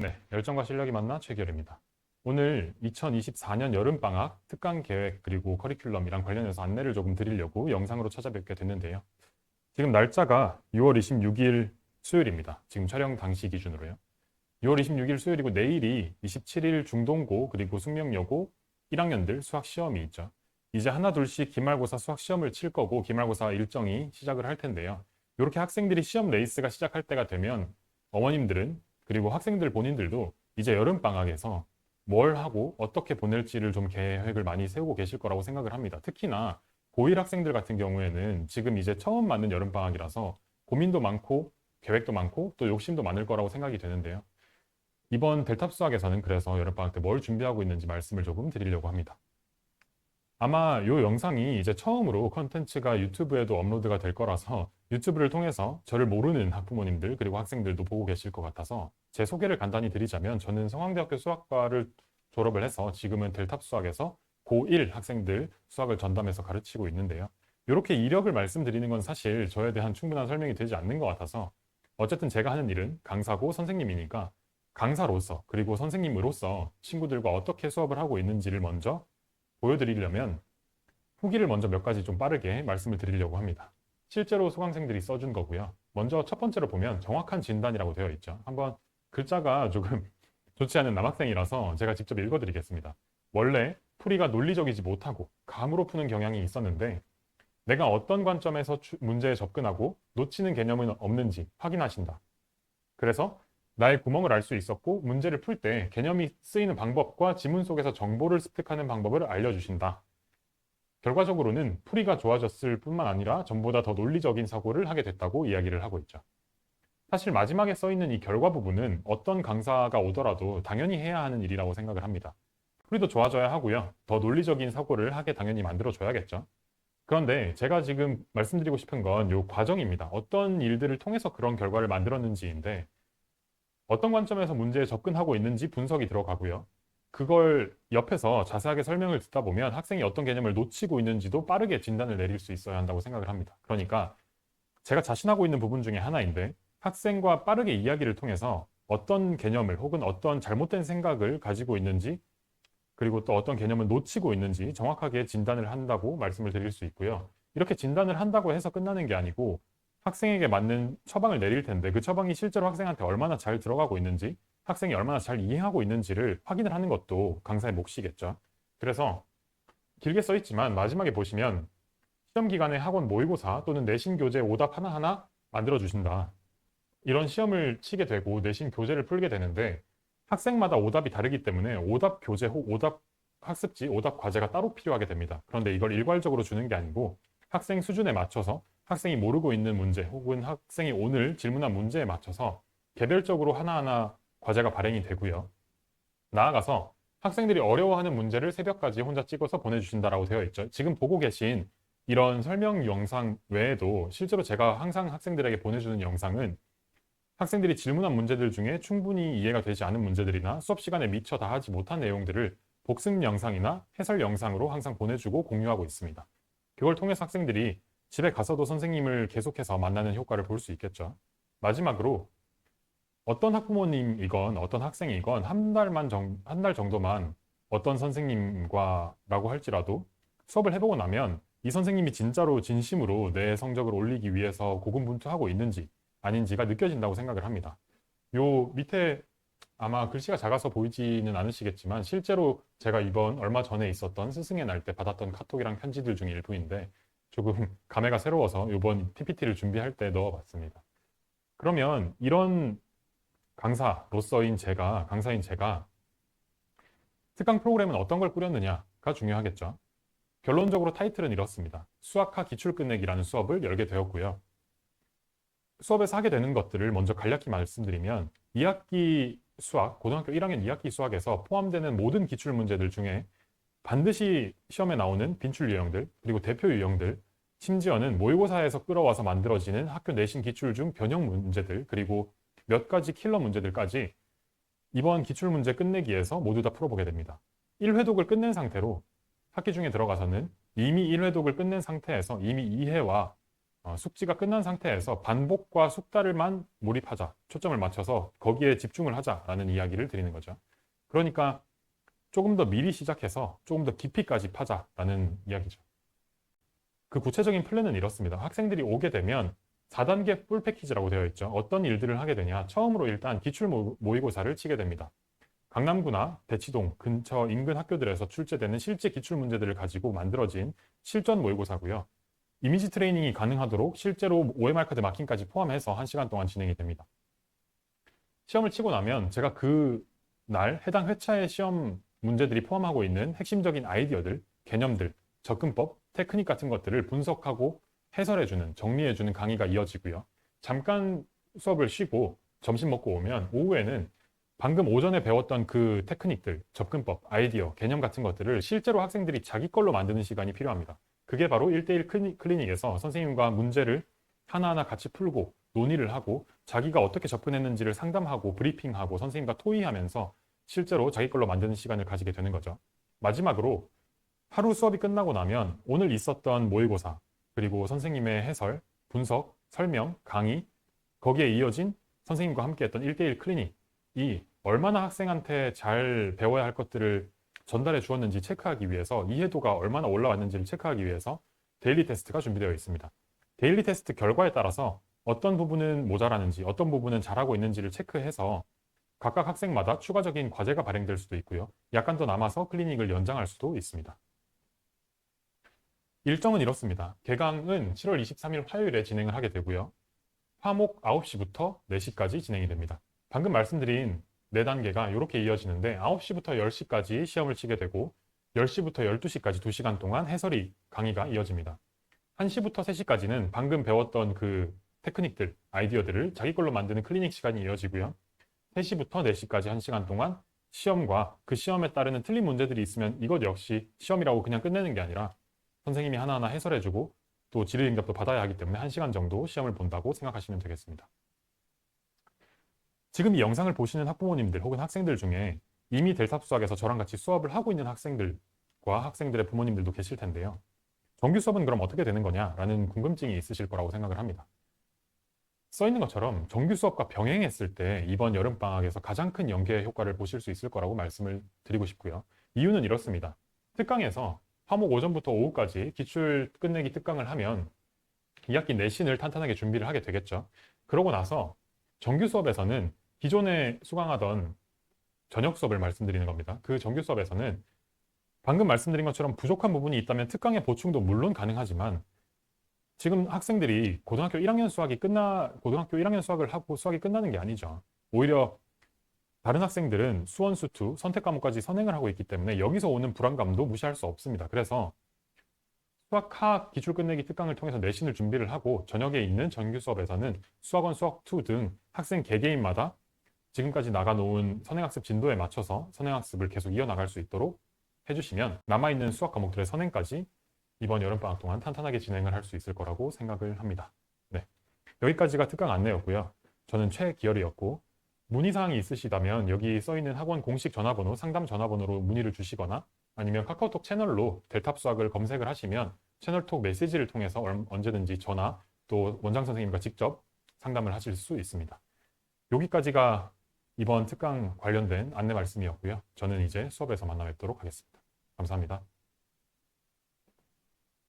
네, 열정과 실력이 만나 최결입니다. 오늘 2024년 여름방학 특강 계획 그리고 커리큘럼이랑 관련해서 안내를 조금 드리려고 영상으로 찾아뵙게 됐는데요. 지금 날짜가 6월 26일 수요일입니다. 지금 촬영 당시 기준으로요. 6월 26일 수요일이고 내일이 27일 중동고 그리고 숙명여고 1학년들 수학 시험이 있죠. 이제 하나 둘씩 기말고사 수학 시험을 칠 거고 기말고사 일정이 시작을 할 텐데요. 이렇게 학생들이 시험 레이스가 시작할 때가 되면 어머님들은 그리고 학생들 본인들도 이제 여름방학에서 뭘 하고 어떻게 보낼지를 좀 계획을 많이 세우고 계실 거라고 생각을 합니다. 특히나 고1 학생들 같은 경우에는 지금 이제 처음 맞는 여름방학이라서 고민도 많고 계획도 많고 또 욕심도 많을 거라고 생각이 되는데요. 이번 델탑 수학에서는 그래서 여름방학 때 뭘 준비하고 있는지 말씀을 조금 드리려고 합니다. 아마 이 영상이 이제 처음으로 컨텐츠가 유튜브에도 업로드가 될 거라서 유튜브를 통해서 저를 모르는 학부모님들 그리고 학생들도 보고 계실 것 같아서 제 소개를 간단히 드리자면 저는 성황대학교 수학과를 졸업을 해서 지금은 델탑 수학에서 고1 학생들 수학을 전담해서 가르치고 있는데요. 이렇게 이력을 말씀드리는 건 사실 저에 대한 충분한 설명이 되지 않는 것 같아서 어쨌든 제가 하는 일은 강사고 선생님이니까 강사로서 그리고 선생님으로서 친구들과 어떻게 수업을 하고 있는지를 먼저 보여드리려면 후기를 먼저 몇 가지 좀 빠르게 말씀을 드리려고 합니다. 실제로 수강생들이 써준 거고요. 먼저 첫 번째로 보면 정확한 진단이라고 되어 있죠. 한번 글자가 조금 좋지 않은 남학생이라서 제가 직접 읽어드리겠습니다. 원래 풀이가 논리적이지 못하고 감으로 푸는 경향이 있었는데 내가 어떤 관점에서 문제에 접근하고 놓치는 개념은 없는지 확인하신다. 그래서 나의 구멍을 알 수 있었고 문제를 풀 때 개념이 쓰이는 방법과 지문 속에서 정보를 습득하는 방법을 알려주신다. 결과적으로는 풀이가 좋아졌을 뿐만 아니라 전보다 더 논리적인 사고를 하게 됐다고 이야기를 하고 있죠. 사실 마지막에 써 있는 이 결과 부분은 어떤 강사가 오더라도 당연히 해야 하는 일이라고 생각을 합니다. 풀이도 좋아져야 하고요. 더 논리적인 사고를 하게 당연히 만들어줘야겠죠. 그런데 제가 지금 말씀드리고 싶은 건 이 과정입니다. 어떤 일들을 통해서 그런 결과를 만들었는지인데 어떤 관점에서 문제에 접근하고 있는지 분석이 들어가고요. 그걸 옆에서 자세하게 설명을 듣다 보면 학생이 어떤 개념을 놓치고 있는지도 빠르게 진단을 내릴 수 있어야 한다고 생각을 합니다. 그러니까 제가 자신하고 있는 부분 중에 하나인데 학생과 빠르게 이야기를 통해서 어떤 개념을 혹은 어떤 잘못된 생각을 가지고 있는지 그리고 또 어떤 개념을 놓치고 있는지 정확하게 진단을 한다고 말씀을 드릴 수 있고요. 이렇게 진단을 한다고 해서 끝나는 게 아니고 학생에게 맞는 처방을 내릴 텐데 그 처방이 실제로 학생한테 얼마나 잘 들어가고 있는지 학생이 얼마나 잘 이해하고 있는지를 확인을 하는 것도 강사의 몫이겠죠. 그래서 길게 써 있지만 마지막에 보시면 시험 기간에 학원 모의고사 또는 내신 교재 오답 하나하나 만들어 주신다. 이런 시험을 치게 되고 내신 교재를 풀게 되는데 학생마다 오답이 다르기 때문에 오답 교재 혹 오답 학습지, 오답 과제가 따로 필요하게 됩니다. 그런데 이걸 일괄적으로 주는 게 아니고 학생 수준에 맞춰서 학생이 모르고 있는 문제 혹은 학생이 오늘 질문한 문제에 맞춰서 개별적으로 하나하나 과제가 발행이 되고요. 나아가서 학생들이 어려워하는 문제를 새벽까지 혼자 찍어서 보내주신다라고 되어 있죠. 지금 보고 계신 이런 설명 영상 외에도 실제로 제가 항상 학생들에게 보내주는 영상은 학생들이 질문한 문제들 중에 충분히 이해가 되지 않은 문제들이나 수업 시간에 미처 다 하지 못한 내용들을 복습 영상이나 해설 영상으로 항상 보내주고 공유하고 있습니다. 그걸 통해서 학생들이 집에 가서도 선생님을 계속해서 만나는 효과를 볼 수 있겠죠. 마지막으로 어떤 학부모님이건 어떤 학생이건 한 달 정도만 어떤 선생님과라고 할지라도 수업을 해보고 나면 이 선생님이 진짜로 진심으로 내 성적을 올리기 위해서 고군분투하고 있는지 아닌지가 느껴진다고 생각을 합니다. 요 밑에 아마 글씨가 작아서 보이지는 않으시겠지만 실제로 제가 이번 얼마 전에 있었던 스승의 날 때 받았던 카톡이랑 편지들 중에 일부인데 조금 감회가 새로워서 이번 PPT를 준비할 때 넣어봤습니다. 그러면 이런 강사인 제가 특강 프로그램은 어떤 걸 꾸렸느냐가 중요하겠죠. 결론적으로 타이틀은 이렇습니다. 수학화 기출 끝내기라는 수업을 열게 되었고요. 수업에서 하게 되는 것들을 먼저 간략히 말씀드리면 2학기 수학, 고등학교 1학년 2학기 수학에서 포함되는 모든 기출 문제들 중에 반드시 시험에 나오는 빈출 유형들, 그리고 대표 유형들, 심지어는 모의고사에서 끌어와서 만들어지는 학교 내신 기출 중 변형 문제들, 그리고 몇 가지 킬러 문제들까지 이번 기출문제 끝내기에서 모두 다 풀어보게 됩니다. 1회독을 끝낸 상태로 학기 중에 들어가서는 이미 1회독을 끝낸 상태에서 이미 2회와 숙지가 끝난 상태에서 반복과 숙달을만 몰입하자, 초점을 맞춰서 거기에 집중을 하자라는 이야기를 드리는 거죠. 그러니까 조금 더 미리 시작해서 조금 더 깊이까지 파자라는 이야기죠. 그 구체적인 플랜은 이렇습니다. 학생들이 오게 되면 4단계 풀 패키지라고 되어 있죠. 어떤 일들을 하게 되냐. 처음으로 일단 기출 모의고사를 치게 됩니다. 강남구나 대치동 근처 인근 학교들에서 출제되는 실제 기출 문제들을 가지고 만들어진 실전 모의고사고요. 이미지 트레이닝이 가능하도록 실제로 OMR 카드 마킹까지 포함해서 1시간 동안 진행이 됩니다. 시험을 치고 나면 제가 그 날 해당 회차의 시험 문제들이 포함하고 있는 핵심적인 아이디어들, 개념들, 접근법, 테크닉 같은 것들을 분석하고 해설해주는, 정리해주는 강의가 이어지고요. 잠깐 수업을 쉬고 점심 먹고 오면 오후에는 방금 오전에 배웠던 그 테크닉들, 접근법, 아이디어, 개념 같은 것들을 실제로 학생들이 자기 걸로 만드는 시간이 필요합니다. 그게 바로 1대1 클리닉에서 선생님과 문제를 하나하나 같이 풀고 논의를 하고 자기가 어떻게 접근했는지를 상담하고 브리핑하고 선생님과 토의하면서 실제로 자기 걸로 만드는 시간을 가지게 되는 거죠. 마지막으로 하루 수업이 끝나고 나면 오늘 있었던 모의고사, 그리고 선생님의 해설, 분석, 설명, 강의, 거기에 이어진 선생님과 함께 했던 1대1 클리닉이 얼마나 학생한테 잘 배워야 할 것들을 전달해 주었는지 체크하기 위해서, 이해도가 얼마나 올라왔는지를 체크하기 위해서 데일리 테스트가 준비되어 있습니다. 데일리 테스트 결과에 따라서 어떤 부분은 모자라는지, 어떤 부분은 잘하고 있는지를 체크해서 각각 학생마다 추가적인 과제가 발행될 수도 있고요. 약간 더 남아서 클리닉을 연장할 수도 있습니다. 일정은 이렇습니다. 개강은 7월 23일 화요일에 진행을 하게 되고요. 화목 9시부터 4시까지 진행이 됩니다. 방금 말씀드린 4단계가 이렇게 이어지는데 9시부터 10시까지 시험을 치게 되고 10시부터 12시까지 2시간 동안 해설이 강의가 이어집니다. 1시부터 3시까지는 방금 배웠던 그 테크닉들, 아이디어들을 자기 걸로 만드는 클리닉 시간이 이어지고요. 3시부터 4시까지 1시간 동안 시험과 그 시험에 따르는 틀린 문제들이 있으면 이것 역시 시험이라고 그냥 끝내는 게 아니라 선생님이 하나하나 해설해주고 또 지르응답도 받아야 하기 때문에 1시간 정도 시험을 본다고 생각하시면 되겠습니다. 지금 이 영상을 보시는 학부모님들 혹은 학생들 중에 이미 델탑 수학에서 저랑 같이 수업을 하고 있는 학생들과 학생들의 부모님들도 계실 텐데요. 정규 수업은 그럼 어떻게 되는 거냐라는 궁금증이 있으실 거라고 생각을 합니다. 써 있는 것처럼 정규 수업과 병행했을 때 이번 여름방학에서 가장 큰 연계 효과를 보실 수 있을 거라고 말씀을 드리고 싶고요. 이유는 이렇습니다. 특강에서 화목 오전부터 오후까지 기출 끝내기 특강을 하면 2학기 내신을 탄탄하게 준비를 하게 되겠죠. 그러고 나서 정규 수업에서는 기존에 수강하던 저녁 수업을 말씀드리는 겁니다. 그 정규 수업에서는 방금 말씀드린 것처럼 부족한 부분이 있다면 특강의 보충도 물론 가능하지만 지금 학생들이 고등학교 1학년 수학을 하고 수학이 끝나는 게 아니죠. 오히려 다른 학생들은 수원, 수투, 선택 과목까지 선행을 하고 있기 때문에 여기서 오는 불안감도 무시할 수 없습니다. 그래서 수학학 기출 끝내기 특강을 통해서 내신을 준비를 하고 저녁에 있는 정규 수업에서는 수학원, 수학2 등 학생 개개인마다 지금까지 나가놓은 선행학습 진도에 맞춰서 선행학습을 계속 이어나갈 수 있도록 해주시면 남아있는 수학 과목들의 선행까지 이번 여름방학 동안 탄탄하게 진행을 할 수 있을 거라고 생각을 합니다. 네, 여기까지가 특강 안내였고요. 저는 최기열이었고 문의사항이 있으시다면 여기 써있는 학원 공식 전화번호, 상담 전화번호로 문의를 주시거나 아니면 카카오톡 채널로 델탑 수학을 검색을 하시면 채널톡 메시지를 통해서 언제든지 전화 또 원장 선생님과 직접 상담을 하실 수 있습니다. 여기까지가 이번 특강 관련된 안내 말씀이었고요. 저는 이제 수업에서 만나 뵙도록 하겠습니다. 감사합니다.